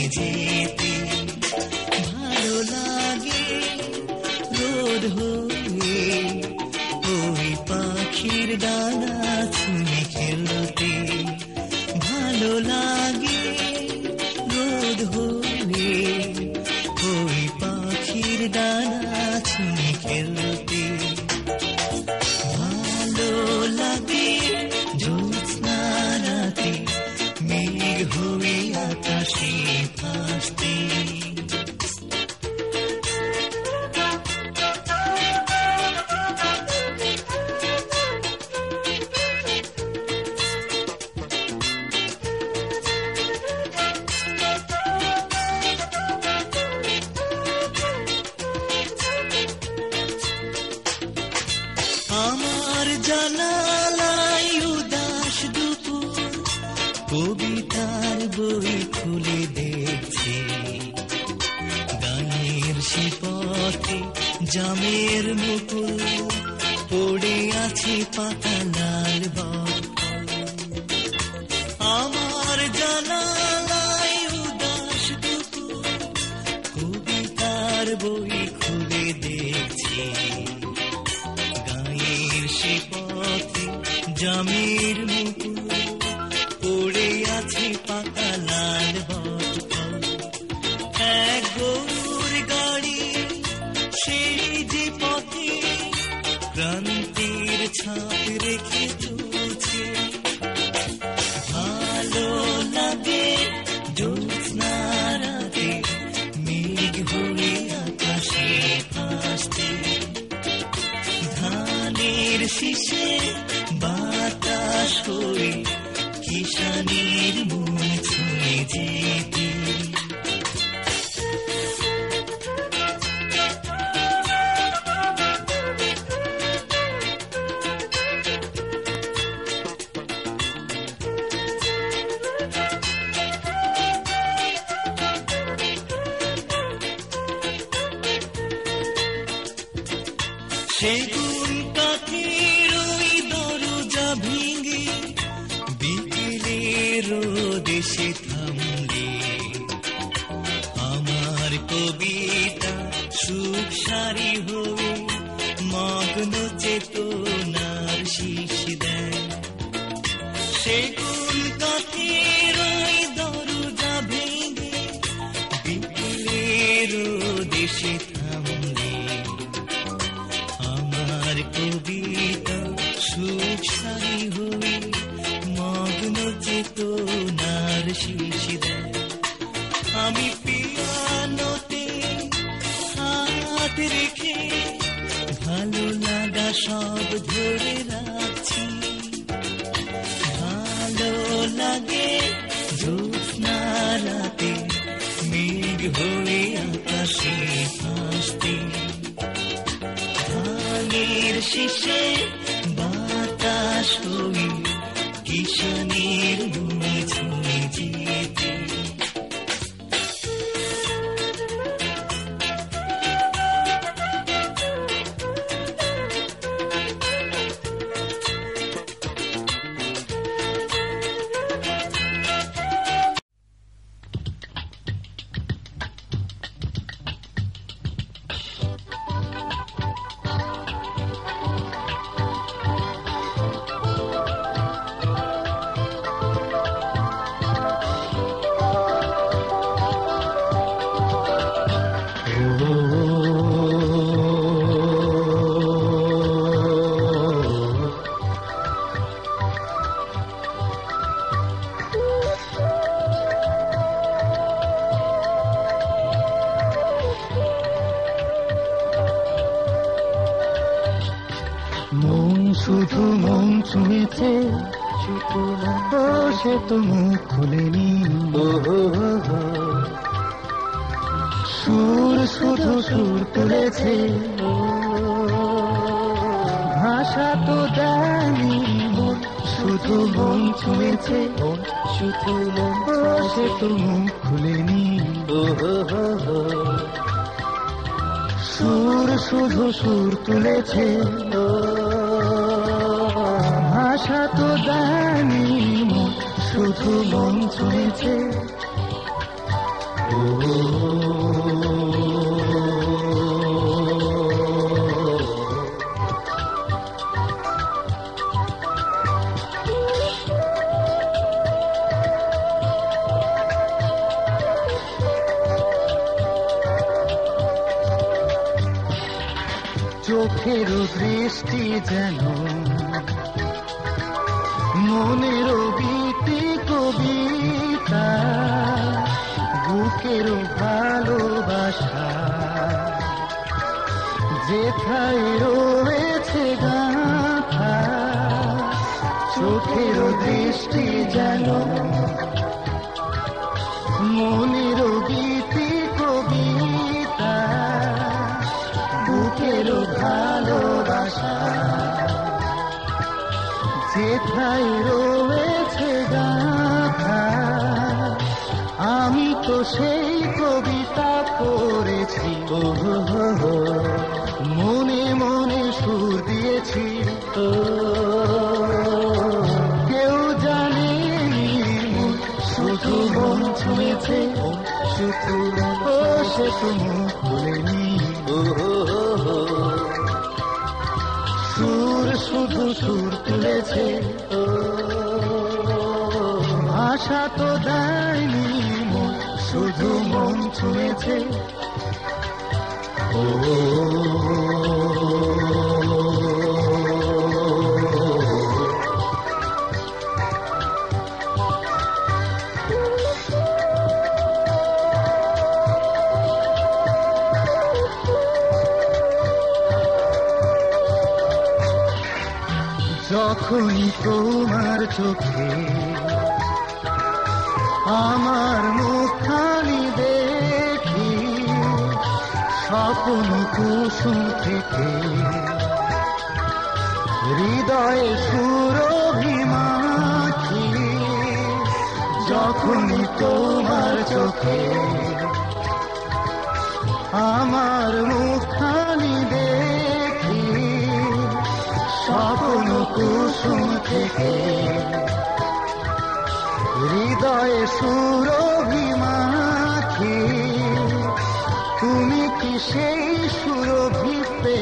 যেতে ভালো লাগে রোদ হয়ে ওই পাখির ডানা ছুঁয়ে খেলতে ভালো লাগে রোদ হয়ে ওই পাখির ডানা ছুঁয়ে খেলতে ভালো লাগে জ্যোৎস্না রাতে মেঘ হয়ে আকাশে ভাসতে আমার জানালায় উদাস দুপুর কবিতার বই খুলে দেখছে গানের শিপথে জামের মুকুল পড়ে আছে পাতা লাল বল আমার জানালায় উদাস দুপুর কবিতার বই খুলে দেখছে পথে জামের মুকুল পড়ে আছে পাতা লাল বটফল এক গরুর গাড়ি সেই যে পথে ক্রান্তির ছাপ রেখে চলছে ভালো লাগে জ্যোৎস্না রাতে মেঘ হয়ে আকাশে ভাসতে ধানের শীষে বাতাস হয়ে কিষানের মন ছুঁয়ে যেতে সেগুন কাঠের ওই দরজা ভেঙে বিকেলের রোদেশে থামলে আমার কবিতা সুখ সারি হয়ে মগ্ন চেতনার শীষ দেয় সেগুন কাঠের ওই দরজা ভেঙে বিকেলের রোদেশে থামলে আমার কবিতা সুখ সারি হয়ে মগ্ন চেতনার শীষ দেয় আমি পিয়ানোতে হাত রেখে ভালো লাগা সব ধরে রাখছি ভালো লাগে জ্যোৎস্না রাতে মেঘ হয়ে আকাশে ভাসতে ধানের শীষে বাতাস হয়ে কিষানের মনে ছুঁয়ে যেতে শুধু মন ছুঁয়েছে সে তো মুখ খুলেনি সুর শুধু সুর তুলেছে ভাষা তো দেয়নি শুধু মন ছুঁয়েছে শুধু সে তো মুখ খুলেনি সুর শুধু সুর তুলেছে ভাষা তো দেয়নি শুধু মন ছুঁয়েছে চোখের দৃষ্টি যেন মনের গীতি কবিতা, বুকের ভালোবাসা যেথায় রয়েছে গাথা। চোখের দৃষ্টি যেন মনের গীতি কবিতা, বুকের ভালোবাসা যেথায় রয়েছে গাথা। আমি তো সেই কবিতা পড়েছি, মনে মনে সুর দিয়েছি। কেউ জানেনি শুধু মন ছুঁয়েছে, শুধু সে তো মুখ খুলেনি। সুর শুধু সুর তুলেছে, ভাষা তো দেয়নি, শুধু মন ছুঁয়েছে। যখনই তোমার চোখে আমার মুখখানি দেখি, স্বপ্ন কুসুম থেকে হৃদয়ে সুরভিমাখি। যখনই তোমার চোখে আমার মুখখানি দেখি, স্বপ্ন কুসুম থেকে হৃদয়ে সুরভিমাখি। তুমি কি সেই সুরভিতে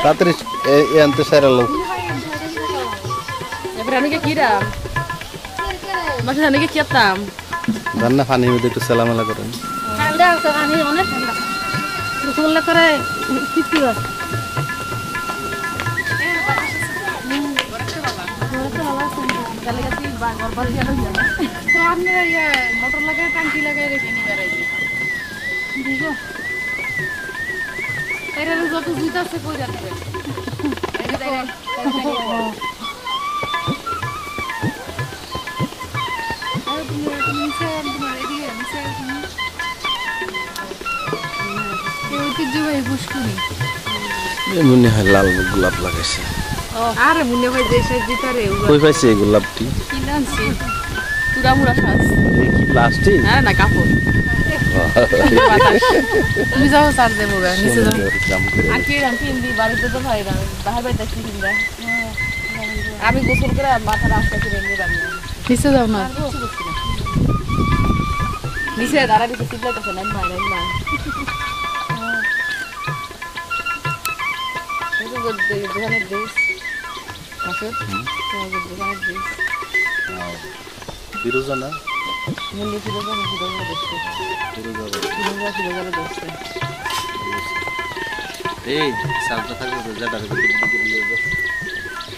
তাড়াতাড়ি আনতে সারা লোক Berani kira. Masih berani kita. রান্না পানির মধ্যে একটু সেলামেলা করেন ঠান্ডা তো পানি অনেক ঠান্ডা রসগোল্লা করে কি হয় মোটর লাগায় টাঙ্কি লাগায় রেখে নিয়ে বেড়াইছি দেখো এর যত জুতা আছে কই যাচ্ছে মনে হয় লাল গোলাপ লাগাইছে আরে মনে হয় যে সাইজ দিতারে কই পাইছে এই গোলাপটি কিনে আনছি পুরা মুরা সাজ এই কি প্লাস্টিক আরে না কাপড় তুমি যাও সার দেবো গা নিচে যাও আকি রাম পিন্দি বাড়িতে তো ভাই না বাহির বাইতে কিনবা আমি গোসল করে মাথা রাস্তা করে নিয়ে যাবো নিচে যাও না নিচে দাঁড়া দিতে চিল্লাইতেছে না ভাই না দোকানের ড্রেস আছে দোকানের ড্রেস ফিরোজা না মুন্ডি ফিরোজা দেখতে ফিরোজা দেখতে এই সাবটা থাকবে তো যাটা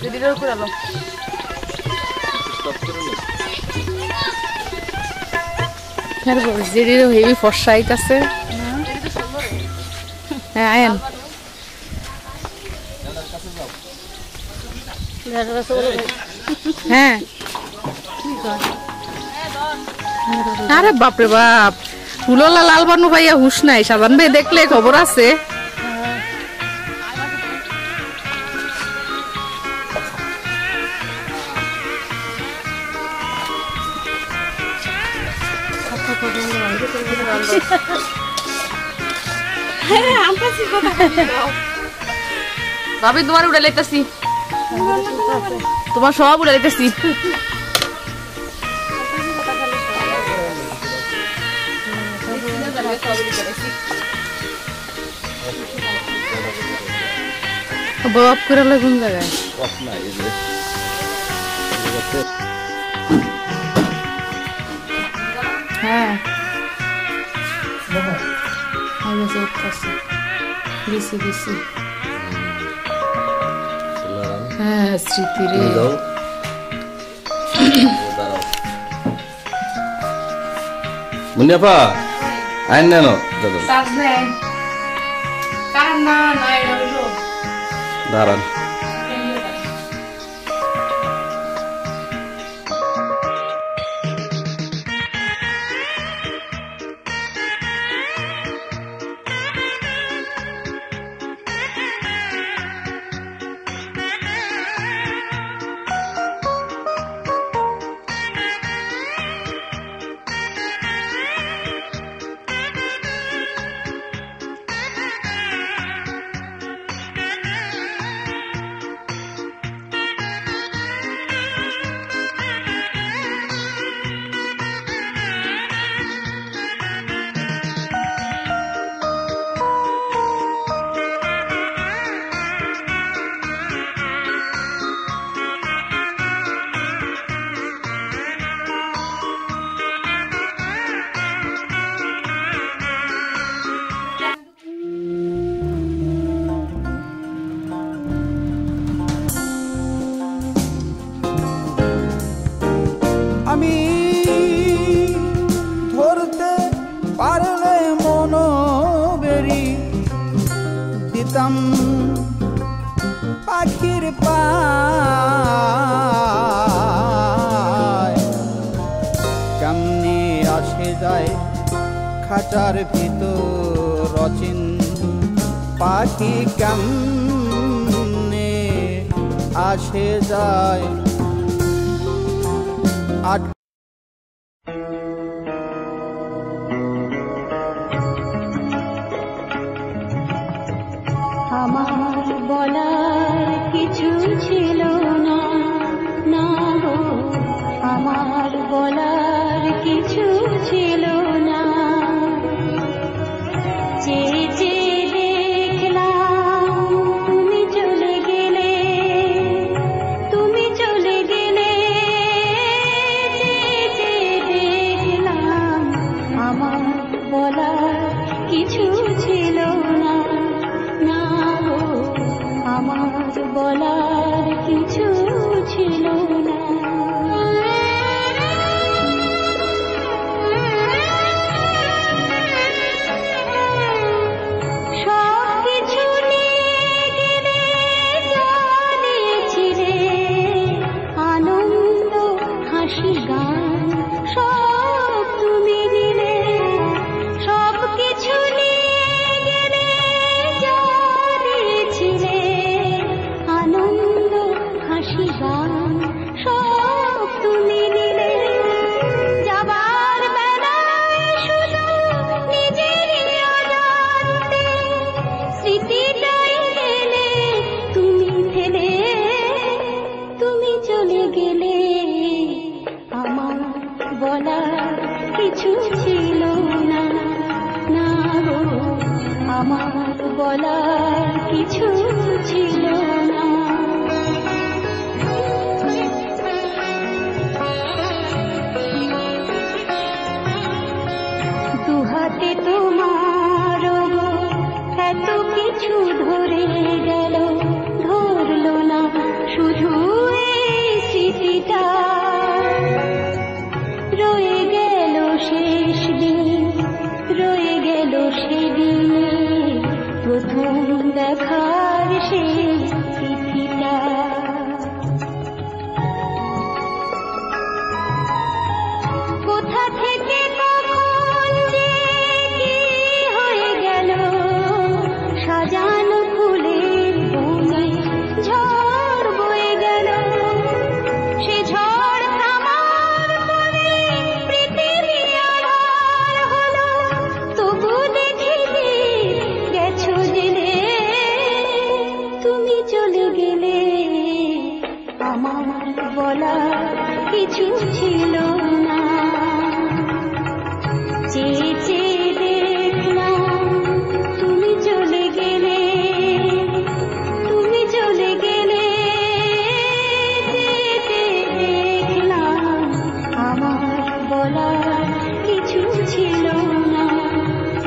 দিদির করে আলো স্টপ করে লো হ্যাঁ দিদির হেভি ফর্সাইট আছে হ্যাঁ আয়েন হ্যাঁ আরে বাপরে বাপ ফুললা লাল বানু ভাইয়া হুশ নাই সাবান ভাই দেখলে খবর আছে ভাবি তোমার উড়ে লাইতেছি তোমার সব উড়ে লাইতেছি বাপ করে কোন জায়গায় হ্যাঁ দিছি হ্যাঁ স্মৃতি রে মুনিয়াপা আইন না দাদা দাঁড়ান আমি ধরতে পারলে মন বেরি দিতাম পাখির পায় কেমনে আসে যায় খাঁচার ভিতর অচিন পাখি কেমনে আসে যায় আমার বলার কিছু ছিল না না গো আমার বলার কিছু ছিল না আমার বলার কিছু ছিল না। কিছু ছিল না, না গো, আমার বলার কিছু ছিল না। দুহাতে তোমার এত কিছু ধরে গেল, ধরলো না শুধু এই স্মৃতিটা। রয়ে গেল শেষ দিন, রয়ে গেল সেদিন প্রথম দেখার শেষ চিঠিটা। কোথা থেকে কখন যে কি হয়ে গেল, সাজানো ফুলের বনে ঝড় বয়ে গেল। সে ঝড় থামার পরে পৃথিবী আড়াল হলো, তবু দেখি যে গেছো জেলে। তুমি চলে গেলে, আমার বলার কিছু ছিল না। চেয়ে চেয়ে দেখলাম তুমি চলে গেলে, তুমি চলে গেলে। চেয়ে চেয়ে দেখলাম আমার বলার কিছু ছিল না,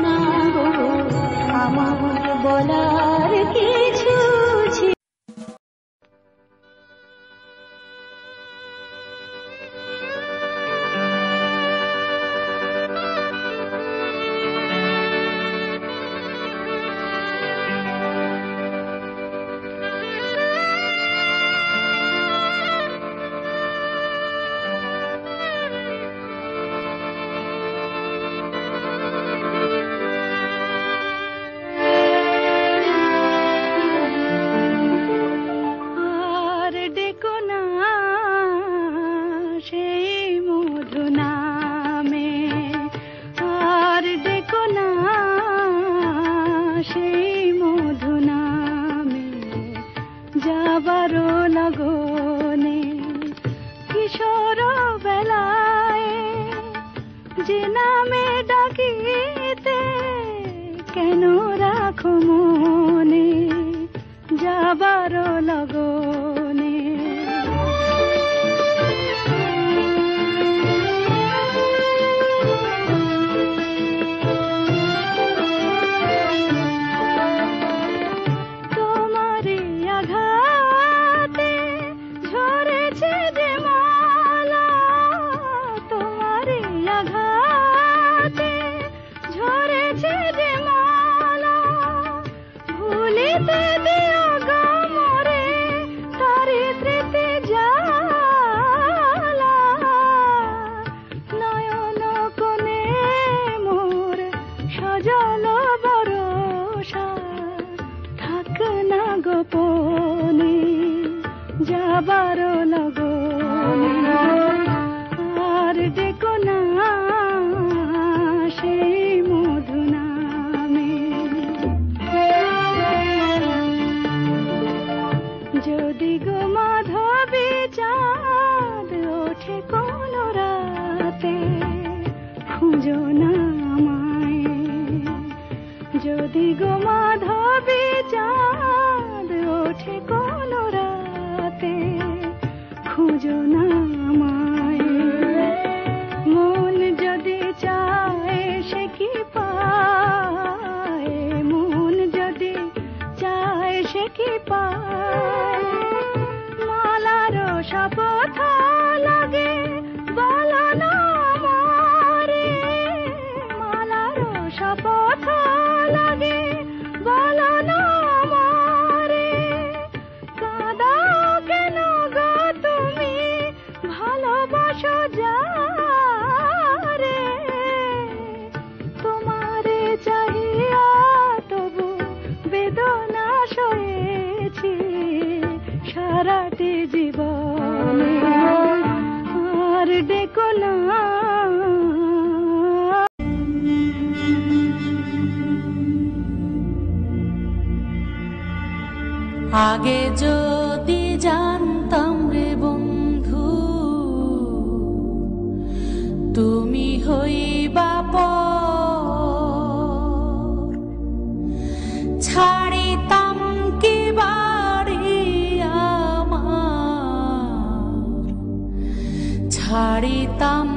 না গো, আমার বলার কিছু ছিল। আর ডেকো না সেই মধু নামে, আর ডেকো না সেই মধু নামে। যাবারও লগনে কিশোর বেলায়, যে নামে ডাকিতে কেন রাখো মনে, যাবারও লগনে। তোমারে আঘাতে ঝরেছে যে মালা, তোমারে আঘাতে ঝরেছে যে মালা। ভুলিতে দিও গো মোরে তারি স্মৃতি জ্বালা। নয়ন কোণে মোর সজল বরষা, থাক না গোপনে, যাবার লগনে। আর ডেকো না সেই মধু নামে। যদি গো মাধবী চাঁদ ওঠে কোন রাতে, খুঁজো না আমায়। যদি গো মাধবী চাঁদ ওঠে কোন রাতে, খুঁজো না আমায়। মন যদি চায় সে কি পায়, মন যদি চায় সে কি পায়। সারাটি জীবনে আর ডেকো না। আগে যদি জানতাম রে বন্ধু তুমি হইবা পর, ছাড়িতাম কি বাড়ি আমার, ছাড়িতাম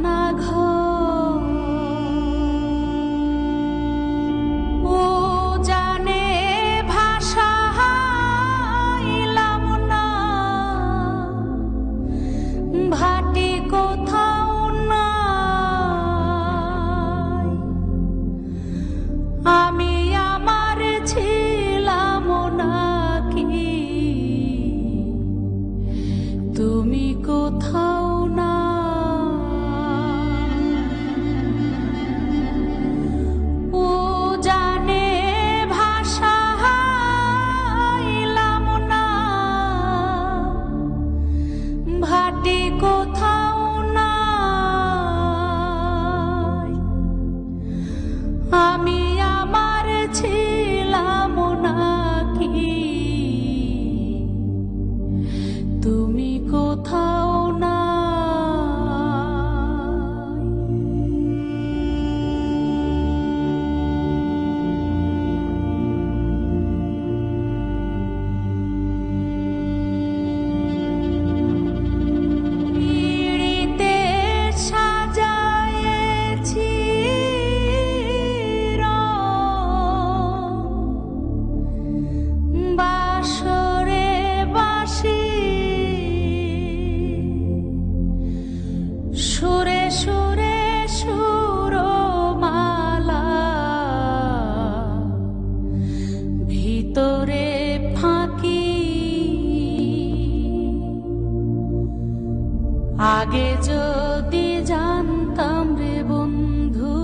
না ঘর। ও জানে ভাষা হাইলাম না, ভাটি কোথাও নাই। আমি আমার ছিলাম নাকি, তুমি কোথাও না। ও জানে ভাষা হাইলাম না, ভাটি কোথাও নাই। আমি আমার ছিলাম নাকি, তুমি কোথাও নাই। পিড়িতে সাজায়েছি বাসরে বাসি, সুরে সুরে সুরমালা, ভিতরে ফাঁকি। আগে যদি জানতাম রে বন্ধু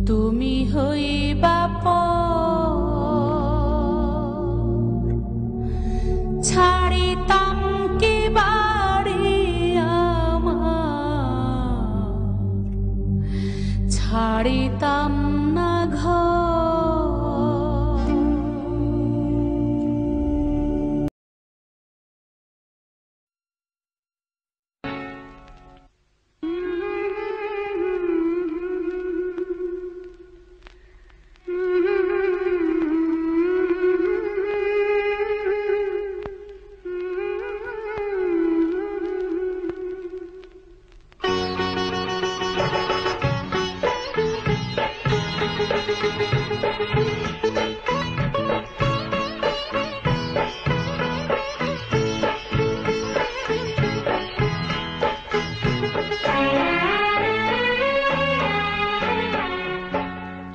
তুমি হইবা পর, ছাড়িতাম কি বাড়ি আমার, ছাড়িতাম না ঘর।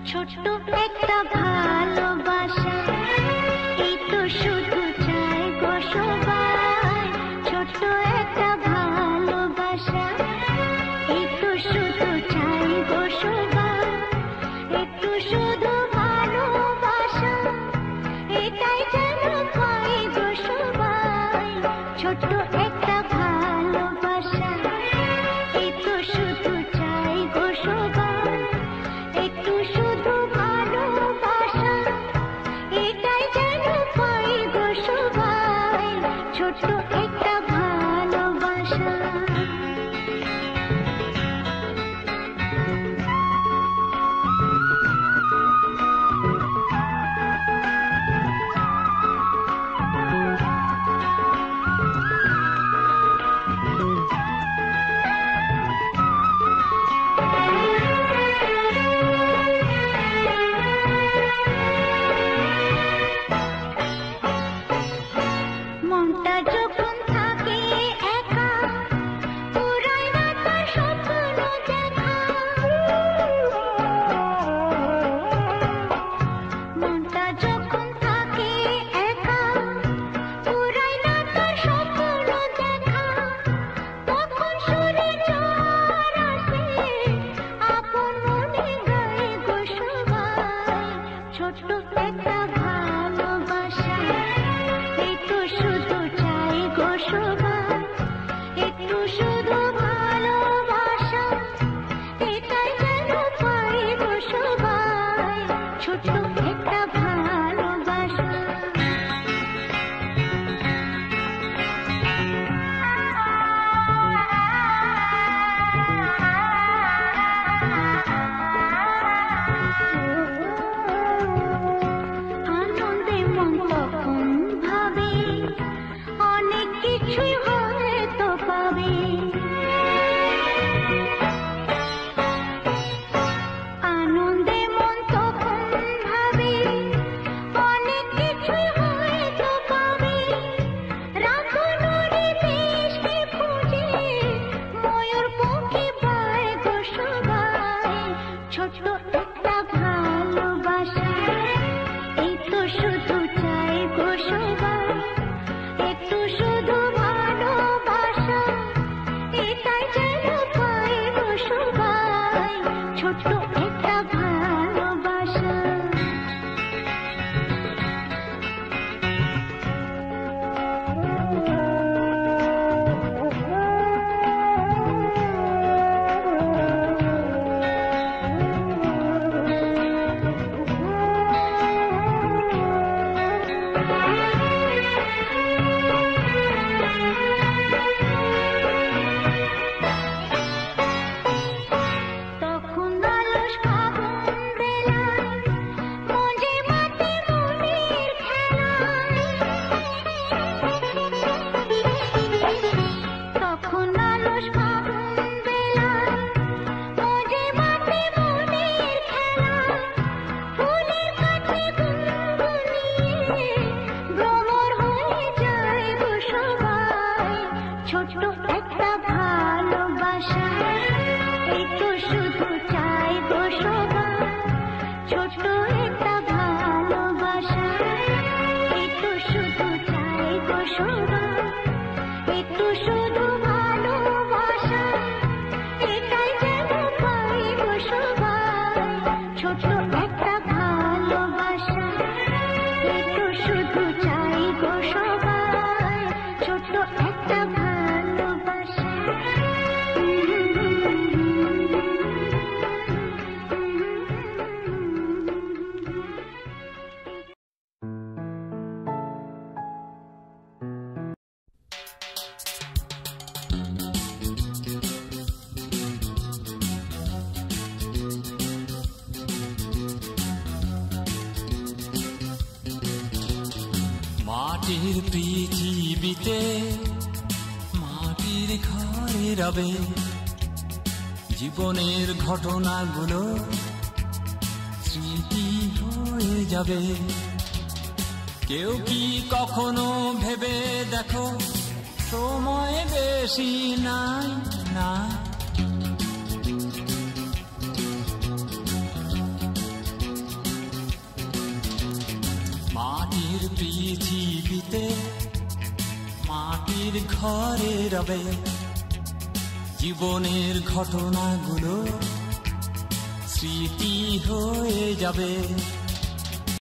ছোট্ট একটা ভালোবাসা, এই তো শুধু চাই গো সবাই। ছোট্ট একটা ভালোবাসা, এই তো শুধু চাই গো সবাই। একটু শুধু ভালোবাসা, এটাই যেন পাই গো সবাই। ছোট্ট একটা ভালোবাসা, এই তো শুধু চাই গো সবাই। একটু শুধু ভালোবাসা, এটাই যেন পাই গো সবাই। ছোট্ট একটা ভালোবাসা। সবাই একটু শুধু ভালোবাসা এটাই যেন পাই গো সবাই ছোট একটা ভালোবাসা একটু শুধু চাই গো সবাই ছোট একটা ভালোবাসা মাটির পৃথিবীতে মাটির ঘরে রবে জীবনের ঘটনাগুলো স্মৃতি হয়ে যাবে কেউ কি কখনো ভেবে দেখো সময় বেশি নাই না মাটির পৃথিবীতে মাটির ঘরে রবে জীবনের ঘটনাগুলো স্মৃতি হয়ে যাবে